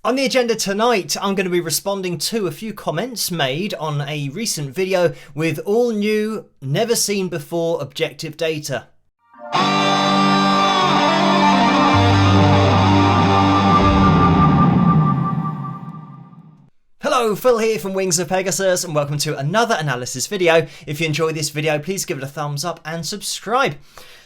On the agenda tonight, I'm going to be responding to a few comments made on a recent video with all new, never seen before objective data. Hello, Phil here from Wings of Pegasus and welcome to another analysis video. If you enjoy this video, please give it a thumbs up and subscribe.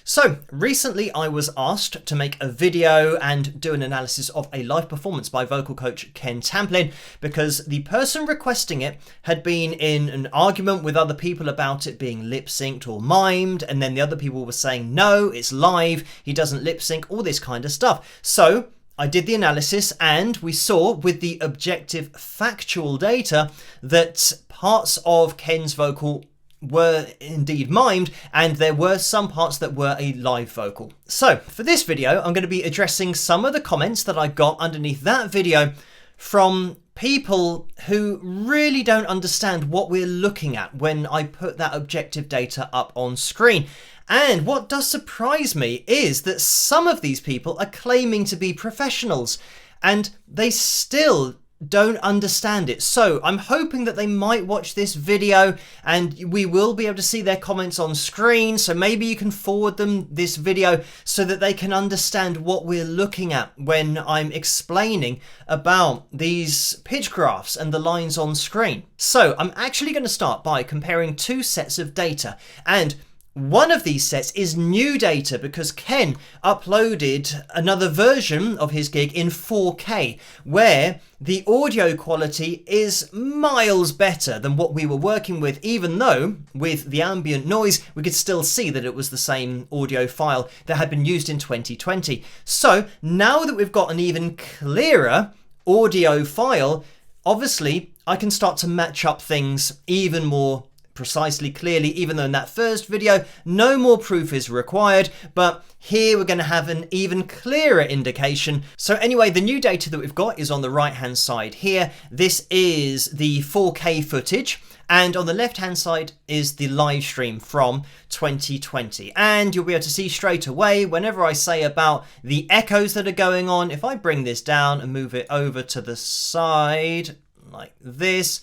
So, recently I was asked to make a video and do an analysis of a live performance by vocal coach Ken Tamplin because the person requesting it had been in an argument with other people about it being lip-synced or mimed, and then the other people were saying, no, it's live, he doesn't lip-sync, all this kind of stuff. So, I did the analysis and we saw with the objective factual data that parts of Ken's vocal were indeed mimed and there were some parts that were a live vocal. So for this video, I'm going to be addressing some of the comments that I got underneath that video from people who really don't understand what we're looking at when I put that objective data up on screen. And what does surprise me is that some of these people are claiming to be professionals and they still don't understand it. So I'm hoping that they might watch this video and we will be able to see their comments on screen. So maybe you can forward them this video so that they can understand what we're looking at when I'm explaining about these pitch graphs and the lines on screen. So I'm actually going to start by comparing two sets of data, and one of these sets is new data because Ken uploaded another version of his gig in 4K where the audio quality is miles better than what we were working with, even though with the ambient noise we could still see that it was the same audio file that had been used in 2020. So now that we've got an even clearer audio file, obviously I can start to match up things even more precisely, clearly, even though in that first video no more proof is required, but here we're going to have an even clearer indication. So anyway, the new data that we've got is on the right hand side here. This is the 4K footage, and on the left hand side is the live stream from 2020, and you'll be able to see straight away whenever I say about the echoes that are going on. If I bring this down and move it over to the side like this,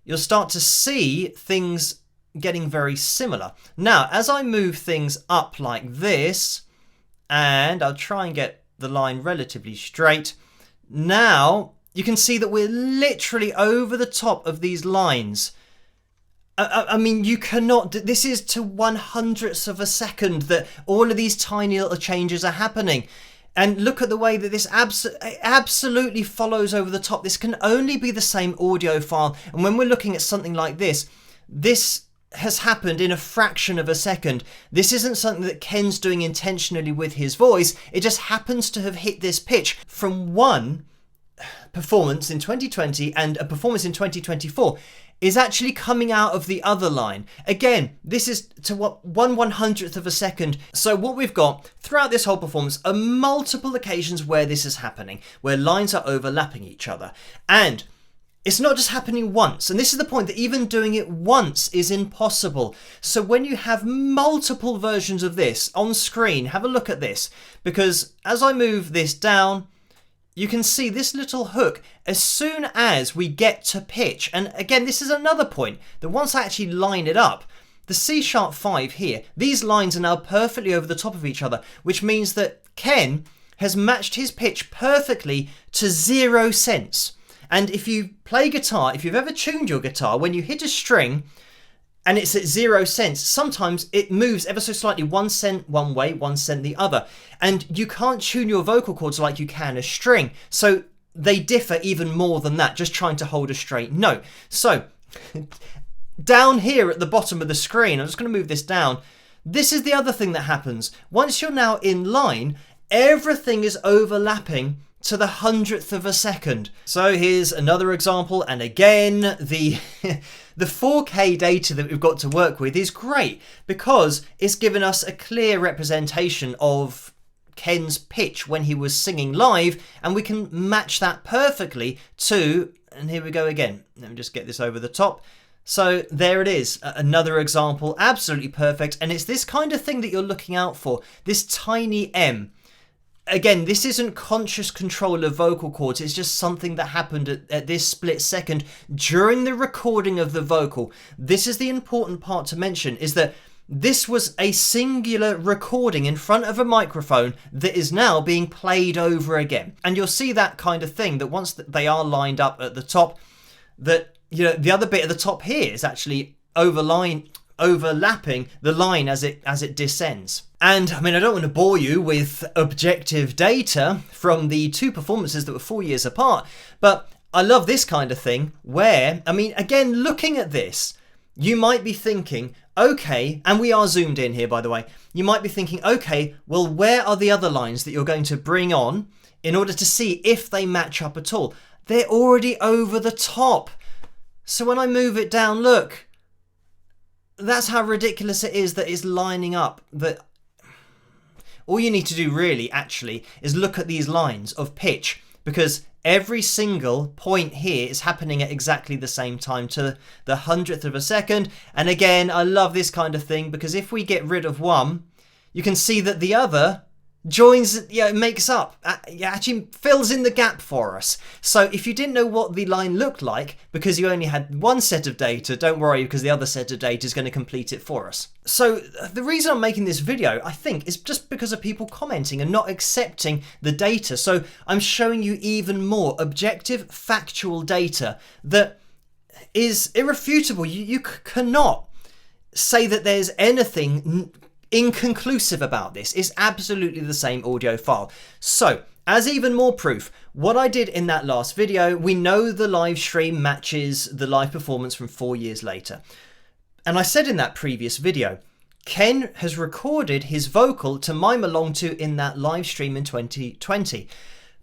you'll start to see things getting very similar. Now, as I move things up like this, and I'll try and get the line relatively straight, now you can see that we're literally over the top of these lines. I mean, you cannot, this is to 1/100th of a second that all of these tiny little changes are happening. And look at the way that this absolutely follows over the top. This can only be the same audio file. And when we're looking at something like this, this has happened in a fraction of a second. This isn't something that Ken's doing intentionally with his voice. It just happens to have hit this pitch from one performance in 2020 and a performance in 2024 is actually coming out of the other line. Again, this is to what 1/100th of a second. So what we've got throughout this whole performance are multiple occasions where this is happening, where lines are overlapping each other. And it's not just happening once. And this is the point, that even doing it once is impossible. So when you have multiple versions of this on screen, have a look at this, because as I move this down, you can see this little hook as soon as we get to pitch. And again, this is another point, that once I actually line it up, the C#5 here, these lines are now perfectly over the top of each other, which means that Ken has matched his pitch perfectly to 0 cents. And if you play guitar, if you've ever tuned your guitar, when you hit a string and it's at 0 cents, sometimes it moves ever so slightly, 1 cent one way, 1 cent the other. And you can't tune your vocal cords like you can a string. So they differ even more than that, just trying to hold a straight note. So down here at the bottom of the screen, I'm just going to move this down. This is the other thing that happens. Once you're now in line, everything is overlapping to the 100th of a second. So here's another example, and again, the 4K data that we've got to work with is great because it's given us a clear representation of Ken's pitch when he was singing live, and we can match that perfectly to, and here we go again, let me just get this over the top. So there it is, another example, absolutely perfect, and it's this kind of thing that you're looking out for, this tiny M. again, this isn't conscious control of vocal cords. It's just something that happened at this split second during the recording of the vocal. This is the important part to mention, is that this was a singular recording in front of a microphone that is now being played over again. And you'll see that kind of thing, that once they are lined up at the top, that, you know, the other bit at the top here is actually overlapping the line as it descends. And I mean, I don't want to bore you with objective data from the two performances that were 4 years apart, but I love this kind of thing where, I mean, again, looking at this, you might be thinking, okay, and we are zoomed in here, by the way, you might be thinking, okay, well, where are the other lines that you're going to bring on in order to see if they match up at all? They're already over the top. So when I move it down, look, that's how ridiculous it is that it's lining up. That all you need to do really, actually, is look at these lines of pitch, because every single point here is happening at exactly the same time, to the 100th of a second. And again, I love this kind of thing, because if we get rid of one, you can see that the other joins, makes up, actually fills in the gap for us. So if you didn't know what the line looked like because you only had one set of data, don't worry, because the other set of data is going to complete it for us. So the reason I'm making this video, I think, is just because of people commenting and not accepting the data. So I'm showing you even more objective, factual data that is irrefutable. You cannot say that there's anything inconclusive about this. Is absolutely the same audio file. So as even more proof, what I did in that last video, we know the live stream matches the live performance from 4 years later. And I said in that previous video, Ken has recorded his vocal to mime along to in that live stream in 2020.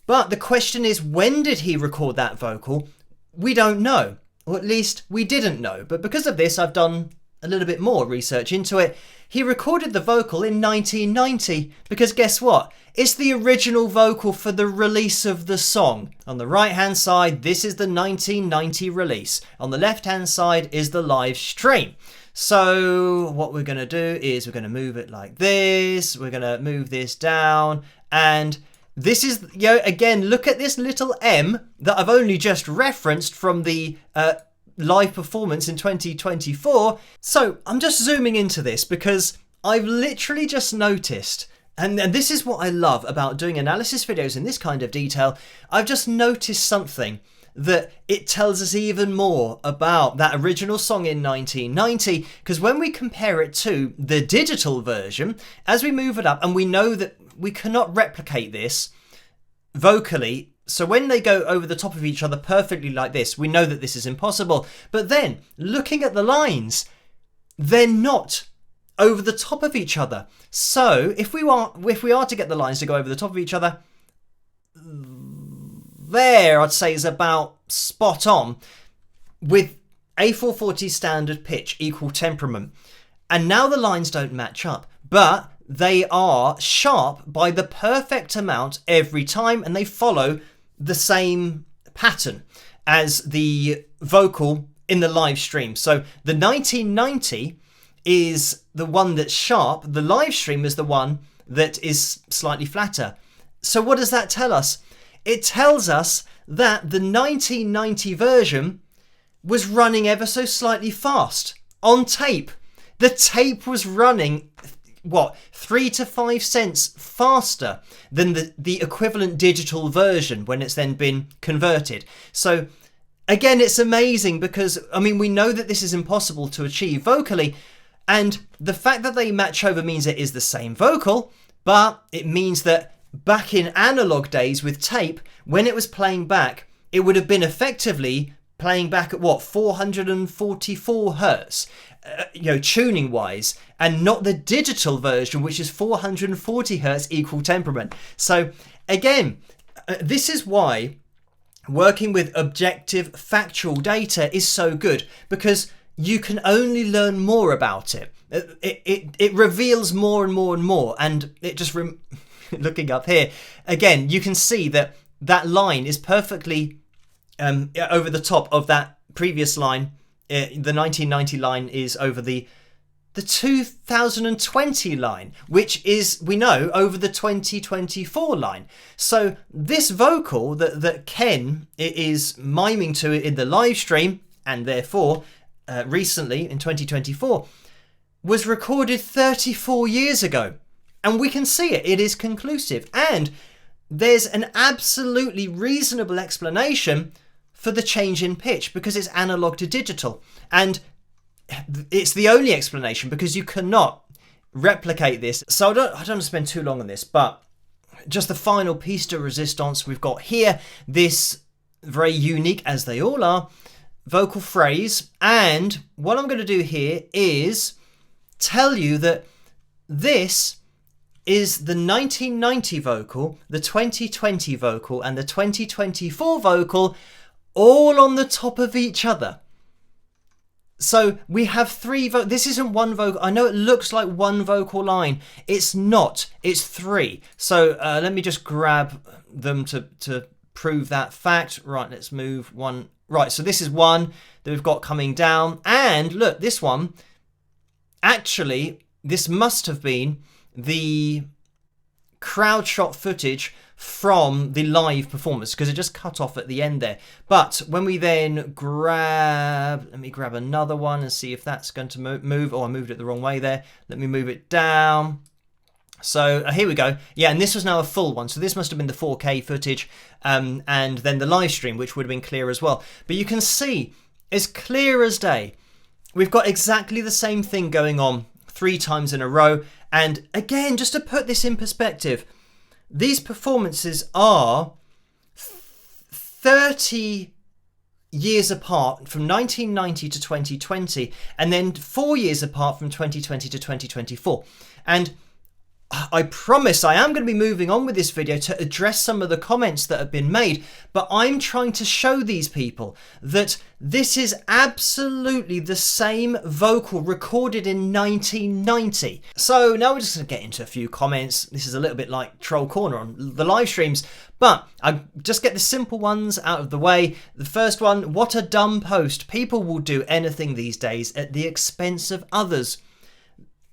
But the question is, when did he record that vocal? We don't know, or at least we didn't know. But because of this, I've done a little bit more research into it. He recorded the vocal in 1990 because guess what? It's the original vocal for the release of the song. On the right hand side, this is the 1990 release. On the left hand side is the live stream. So what we're going to do is we're going to move it like this. We're going to move this down, and this is, again, look at this little M that I've only just referenced from the live performance in 2024. So I'm just zooming into this because I've literally just noticed, and this is what I love about doing analysis videos in this kind of detail, I've just noticed something that it tells us even more about that original song in 1990, because when we compare it to the digital version, as we move it up, and we know that we cannot replicate this vocally. So when they go over the top of each other perfectly like this, we know that this is impossible. But then, looking at the lines, they're not over the top of each other. So if we are to get the lines to go over the top of each other, there I'd say is about spot on, with A440 standard pitch equal temperament. And now the lines don't match up, but they are sharp by the perfect amount every time, and they follow the same pattern as the vocal in the live stream. So the 1990 is the one that's sharp, the live stream is the one that is slightly flatter. So what does that tell us? It tells us that the 1990 version was running ever so slightly fast on tape. The tape was running 3 to 5 cents faster than the equivalent digital version when it's then been converted. So again, it's amazing because, I mean, we know that this is impossible to achieve vocally, and the fact that they match over means it is the same vocal, but it means that back in analog days with tape, when it was playing back, it would have been effectively playing back at 444 hertz, tuning wise, and not the digital version, which is 440 hertz equal temperament. So again, this is why working with objective factual data is so good, because you can only learn more about it. It reveals more and more and more, and it just looking up here again, you can see that line is perfectly over the top of that previous line. The 1990 line is over the the 2020 line, which is, we know, over the 2024 line. So this vocal that Ken is miming to in the live stream, and therefore recently in 2024, was recorded 34 years ago. And we can see it. It is conclusive. And there's an absolutely reasonable explanation for the change in pitch, because it's analog to digital. And it's the only explanation, because you cannot replicate this. So I don't want to spend too long on this, but just the final piece de resistance we've got here, this very unique, as they all are, vocal phrase. And what I'm going to do here is tell you that this is the 1990 vocal, the 2020 vocal, and the 2024 vocal all on the top of each other. So we have three vocals. This isn't one vocal. I know it looks like one vocal line. It's not. It's three. So let me just grab them to prove that fact. Right, let's move one. Right, so this is one that we've got coming down. And look, this one, actually, this must have been the crowd shot footage from the live performance, because it just cut off at the end there. But when we then let me grab another one and see if that's going to move. Oh, I moved it the wrong way there. Let me move it down. So here we go. Yeah, and this was now a full one. So this must have been the 4K footage, and then the live stream, which would have been clear as well. But you can see, as clear as day, we've got exactly the same thing going on 3 times in a row. And again, just to put this in perspective, these performances are 30 years apart, from 1990 to 2020, and then 4 years apart from 2020 to 2024. And I promise I am going to be moving on with this video to address some of the comments that have been made, but I'm trying to show these people that this is absolutely the same vocal recorded in 1990. So now we're just going to get into a few comments. This is a little bit like Troll Corner on the live streams, but I just get the simple ones out of the way. The first one, what a dumb post. People will do anything these days at the expense of others.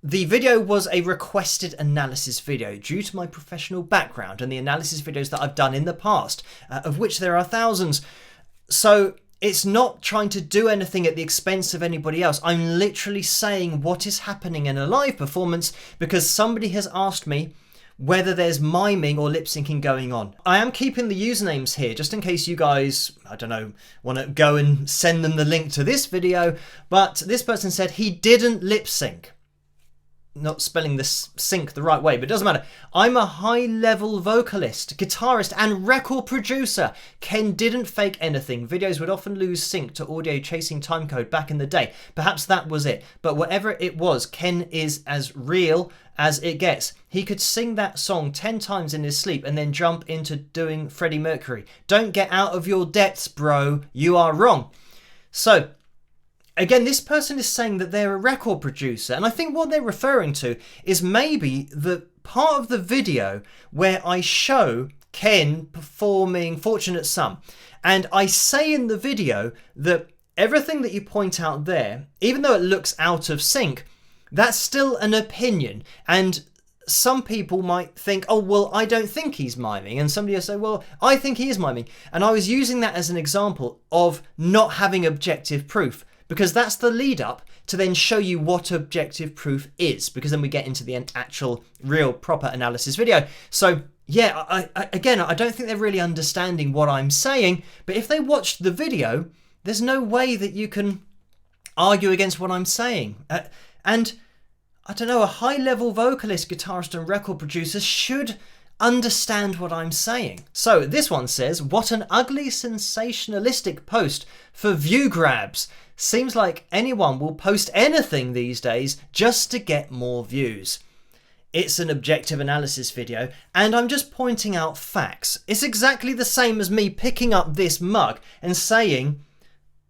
The video was a requested analysis video due to my professional background and the analysis videos that I've done in the past, of which there are thousands. So it's not trying to do anything at the expense of anybody else. I'm literally saying what is happening in a live performance because somebody has asked me whether there's miming or lip syncing going on. I am keeping the usernames here just in case you guys, I don't know, want to go and send them the link to this video. But this person said he didn't lip sync. Not spelling the sync the right way, but it doesn't matter. I'm a high-level vocalist, guitarist, and record producer. Ken didn't fake anything. Videos would often lose sync to audio chasing timecode back in the day. Perhaps that was it. But whatever it was, Ken is as real as it gets. He could sing that song 10 times in his sleep and then jump into doing Freddie Mercury. Don't get out of your depths, bro. You are wrong. So, again, this person is saying that they're a record producer, and I think what they're referring to is maybe the part of the video where I show Ken performing Fortunate Son, and I say in the video that everything that you point out there, even though it looks out of sync, that's still an opinion, and some people might think, oh, well, I don't think he's miming, and somebody will say, well, I think he is miming, and I was using that as an example of not having objective proof. Because that's the lead up to then show you what objective proof is, because then we get into the actual real proper analysis video. So yeah, I don't think they're really understanding what I'm saying, but if they watched the video, there's no way that you can argue against what I'm saying. And I don't know, a high-level vocalist, guitarist and record producer should understand what I'm saying. So this one says, what an ugly sensationalistic post for view grabs. Seems like anyone will post anything these days just to get more views. It's an objective analysis video and I'm just pointing out facts. It's exactly the same as me picking up this mug and saying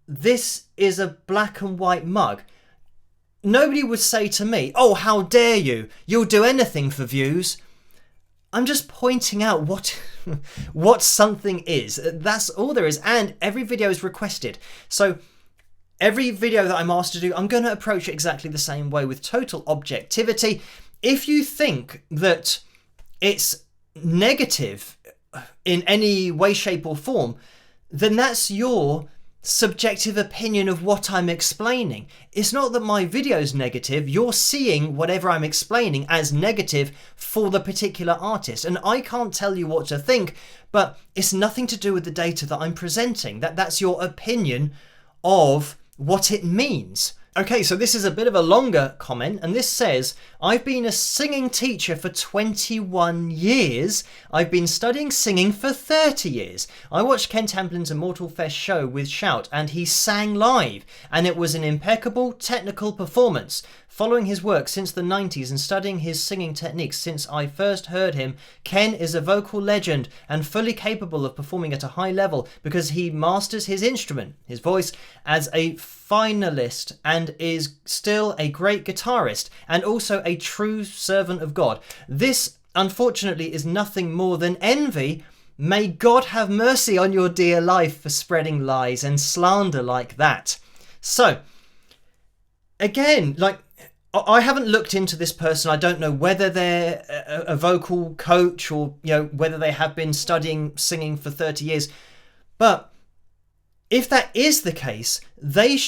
this is a black and white mug. Nobody would say to me, oh, how dare you? You'll do anything for views. I'm just pointing out what something is. That's all there is, and every video is requested. So every video that I'm asked to do, I'm going to approach it exactly the same way with total objectivity. If you think that it's negative in any way, shape or form, then that's your subjective opinion of what I'm explaining. It's not that my video is negative. You're seeing whatever I'm explaining as negative for the particular artist. And I can't tell you what to think, but it's nothing to do with the data that I'm presenting. That's your opinion of what it means. Okay, so this is a bit of a longer comment, and this says, I've been a singing teacher for 21 years. I've been studying singing for 30 years. I watched Ken Tamplin's Immortal Fest show with Shout, and he sang live, and it was an impeccable technical performance. Following his work since the 90s and studying his singing techniques since I first heard him, Ken is a vocal legend and fully capable of performing at a high level because he masters his instrument, his voice, as a finalist, and is still a great guitarist and also a true servant of God. This, unfortunately, is nothing more than envy. May God have mercy on your dear life for spreading lies and slander like that. So, again, I haven't looked into this person. I don't know whether they're a vocal coach or, whether they have been studying singing for 30 years. But if that is the case, they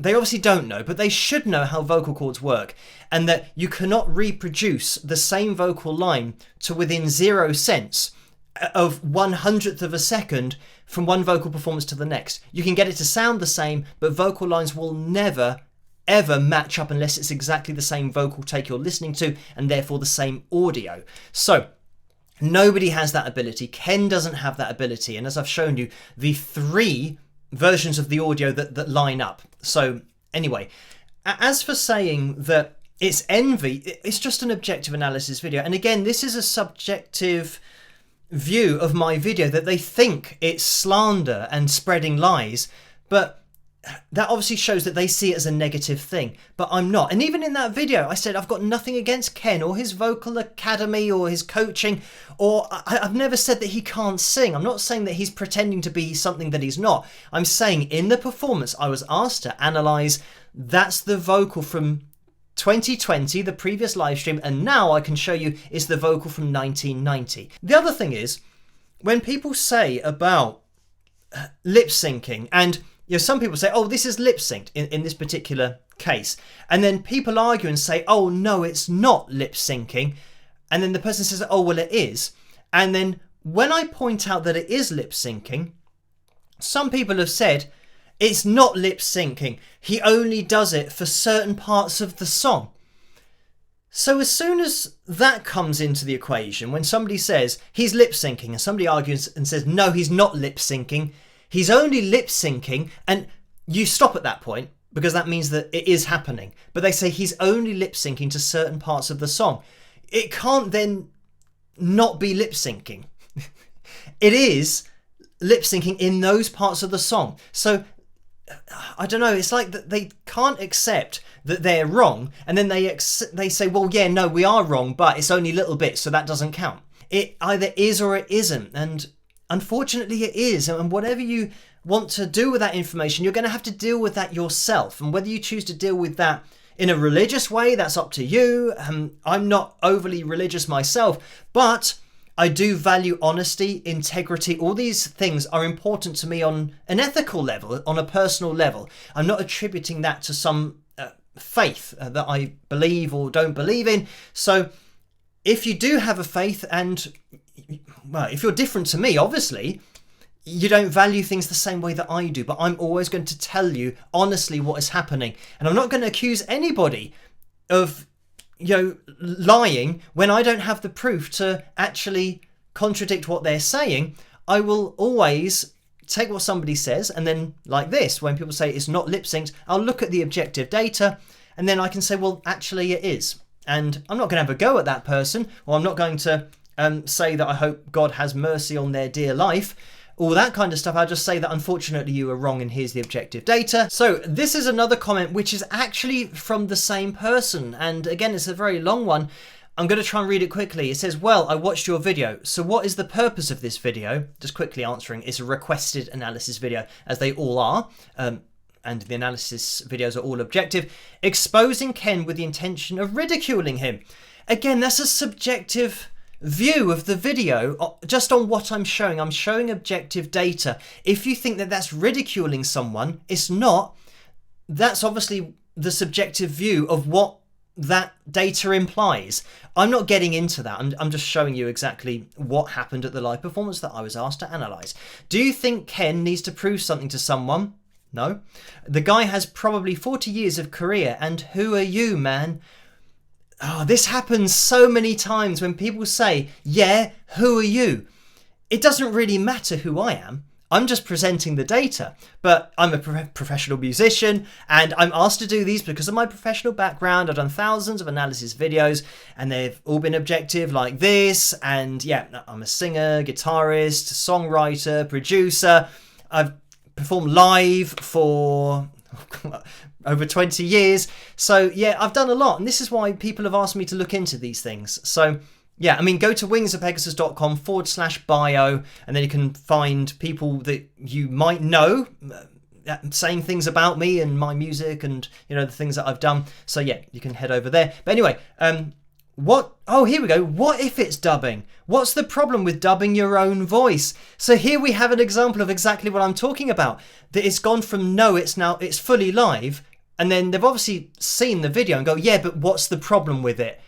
obviously don't know, but they should know how vocal cords work, and that you cannot reproduce the same vocal line to within 0 cents of 1/100th of a second from one vocal performance to the next. You can get it to sound the same, but vocal lines will never ever match up unless it's exactly the same vocal take you're listening to and therefore the same audio. So nobody has that ability. Ken doesn't have that ability, and as I've shown you, the 3 versions of the audio that line up. So anyway, as for saying that it's envy, it's just an objective analysis video, and again, this is a subjective view of my video, that they think it's slander and spreading lies, but that obviously shows that they see it as a negative thing, but I'm not. And even in that video, I said I've got nothing against Ken or his vocal academy or his coaching, or I've never said that he can't sing. I'm not saying that he's pretending to be something that he's not. I'm saying in the performance I was asked to analyse, that's the vocal from 2020, the previous live stream, and now I can show you is the vocal from 1990. The other thing is, when people say about lip syncing, and some people say, oh, this is lip synced in this particular case. And then people argue and say, oh, no, it's not lip syncing. And then the person says, oh, well, it is. And then when I point out that it is lip syncing, some people have said, it's not lip syncing. He only does it for certain parts of the song. So as soon as that comes into the equation, when somebody says he's lip syncing and somebody argues and says, no, he's not lip syncing, he's only lip syncing, and you stop at that point because that means that it is happening. But they say he's only lip syncing to certain parts of the song. It can't then not be lip syncing. It is lip syncing in those parts of the song. So I don't know. It's like that they can't accept that they're wrong, and then they say, well, yeah, no, we are wrong, but it's only a little bit, so that doesn't count. It either is or it isn't, and unfortunately it is, and whatever you want to do with that information, you're going to have to deal with that yourself. And whether you choose to deal with that in a religious way, that's up to you. I'm not overly religious myself, but I do value honesty, integrity. All these things are important to me on an ethical level, on a personal level. I'm not attributing that to some faith that I believe or don't believe in. So if you do have a faith, and well, if you're different to me, obviously, you don't value things the same way that I do, but I'm always going to tell you honestly what is happening. And I'm not going to accuse anybody of, lying when I don't have the proof to actually contradict what they're saying. I will always take what somebody says, and then like this, when people say it's not lip synced, I'll look at the objective data, and then I can say, well, actually it is. And I'm not going to have a go at that person, or I'm not going to say that I hope God has mercy on their dear life, all that kind of stuff. I'll just say that unfortunately you were wrong and here's the objective data. So this is another comment which is actually from the same person, and again, it's a very long one. I'm going to try and read it quickly. It says, well, I watched your video. So what is the purpose of this video? Just quickly answering, it's a requested analysis video, as they all are. and the analysis videos are all objective, exposing Ken with the intention of ridiculing him. Again, that's a subjective view of the video just on what I'm showing. I'm showing objective data. If you think that that's ridiculing someone, it's not. That's obviously the subjective view of what that data implies. I'm not getting into that. I'm just showing you exactly what happened at the live performance that I was asked to analyse. Do you think Ken needs to prove something to someone? No. The guy has probably 40 years of career, and who are you, man? Oh, this happens so many times when people say, yeah, who are you? It doesn't really matter who I am. I'm just presenting the data, but I'm a professional musician and I'm asked to do these because of my professional background. I've done thousands of analysis videos and they've all been objective like this. And yeah, I'm a singer, guitarist, songwriter, producer. I've performed live for over 20 years. So yeah, I've done a lot. And this is why people have asked me to look into these things. So yeah, I mean, go to wingsofpegasus.com/bio, and then you can find people that you might know saying things about me and my music and, you know, the things that I've done. So yeah, you can head over there. But anyway, oh, here we go. What if it's dubbing? What's the problem with dubbing your own voice? So here we have an example of exactly what I'm talking about. That it's gone from no, it's fully live. And then they've obviously seen the video and go, yeah, but what's the problem with it?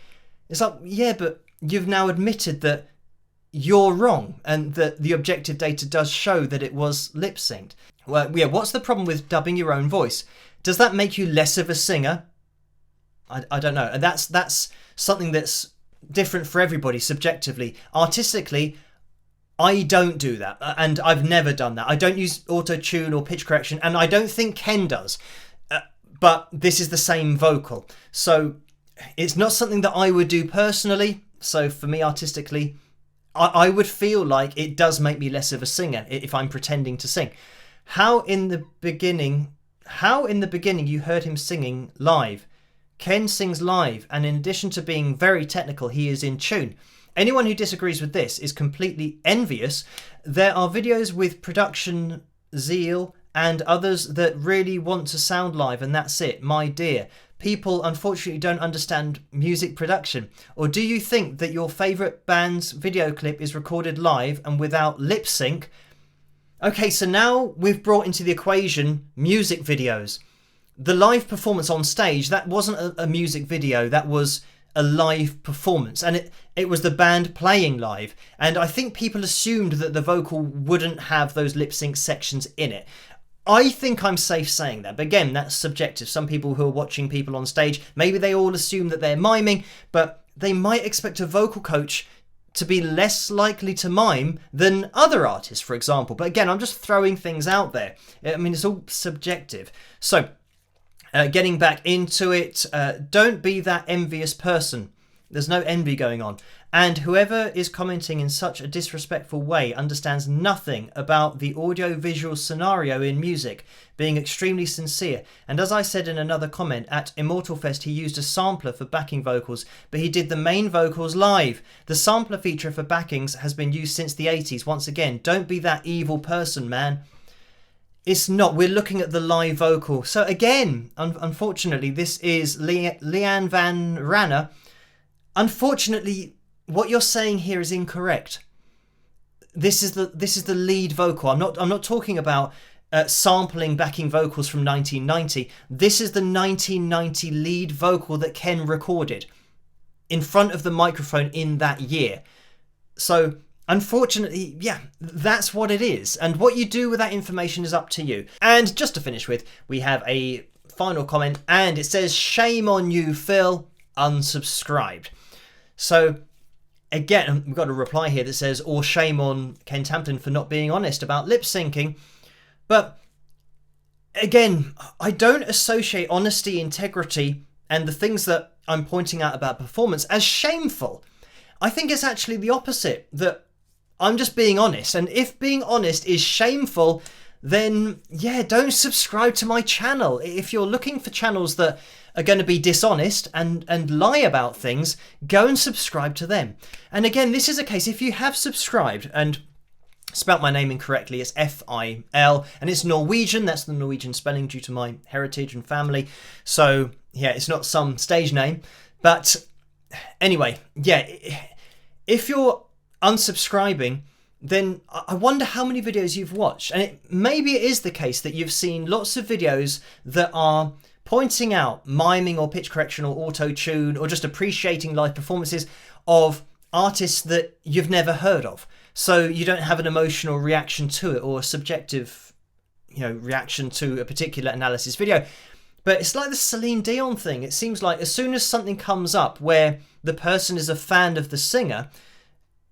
It's like, yeah, but you've now admitted that you're wrong and that the objective data does show that it was lip synced. Well, yeah, what's the problem with dubbing your own voice? Does that make you less of a singer? I don't know. And that's something that's different for everybody subjectively. Artistically, I don't do that. And I've never done that. I don't use auto-tune or pitch correction. And I don't think Ken does. But this is the same vocal. So it's not something that I would do personally. So for me, artistically, I would feel like it does make me less of a singer if I'm pretending to sing. How in the beginning you heard him singing live? Ken sings live, and in addition to being very technical, he is in tune. Anyone who disagrees with this is completely envious. There are videos with production zeal and others that really want to sound live, and that's it, my dear. People unfortunately don't understand music production. Or do you think that your favourite band's video clip is recorded live and without lip sync? Okay, so now we've brought into the equation music videos. The live performance on stage, that wasn't a music video, that was a live performance. And it was the band playing live. And I think people assumed that the vocal wouldn't have those lip sync sections in it. I think I'm safe saying that, but again, that's subjective. Some people who are watching people on stage, maybe they all assume that they're miming, but they might expect a vocal coach to be less likely to mime than other artists, for example. But again, I'm just throwing things out there. I mean, it's all subjective. So, getting back into it, don't be that envious person. There's no envy going on. And whoever is commenting in such a disrespectful way understands nothing about the audio-visual scenario in music, being extremely sincere. And as I said in another comment, at Immortal Fest he used a sampler for backing vocals, but he did the main vocals live. The sampler feature for backings has been used since the 80s. Once again, don't be that evil person, man. It's not. We're looking at the live vocal. So again, unfortunately, this is Leanne Van Ranner. Unfortunately, what you're saying here is incorrect. This is the lead vocal. I'm not talking about sampling backing vocals from 1990. This is the 1990 lead vocal that Ken recorded in front of the microphone in that year. So unfortunately, yeah, that's what it is. And what you do with that information is up to you. And just to finish with, we have a final comment, and it says, "Shame on you, Phil, unsubscribed." So again, we've got a reply here that says, "Or shame on Ken Tamplin for not being honest about lip syncing." But again, I don't associate honesty, integrity, and the things that I'm pointing out about performance as shameful. I think it's actually the opposite, that I'm just being honest. And if being honest is shameful, then yeah, don't subscribe to my channel. If you're looking for channels that are going to be dishonest and lie about things, go and subscribe to them. And again, this is a case, if you have subscribed and spelt my name incorrectly. It's F-I-L, and it's Norwegian. That's the Norwegian spelling due to my heritage and family. So yeah, it's not some stage name. But anyway, yeah, if you're unsubscribing, then I wonder how many videos you've watched. And maybe it is the case that you've seen lots of videos that are pointing out miming or pitch correction or auto-tune or just appreciating live performances of artists that you've never heard of. So you don't have an emotional reaction to it or a subjective, reaction to a particular analysis video. But it's like the Celine Dion thing. It seems like as soon as something comes up where the person is a fan of the singer,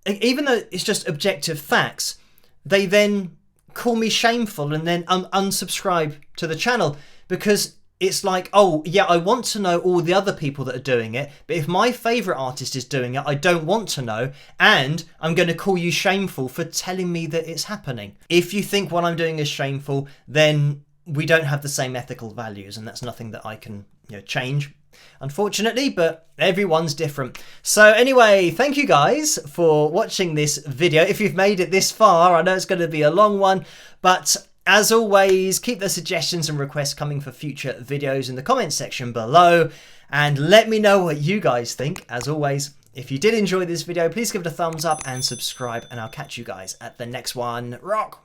even though it's just objective facts, they then call me shameful and then unsubscribe to the channel, because it's like, oh yeah, I want to know all the other people that are doing it, but if my favourite artist is doing it, I don't want to know, and I'm going to call you shameful for telling me that it's happening. If you think what I'm doing is shameful, then we don't have the same ethical values, and that's nothing that I can change, unfortunately, but everyone's different. So anyway, thank you guys for watching this video. If you've made it this far, I know it's going to be a long one, but as always, keep the suggestions and requests coming for future videos in the comments section below, and let me know what you guys think. As always, if you did enjoy this video, please give it a thumbs up and subscribe, and I'll catch you guys at the next one. Rock!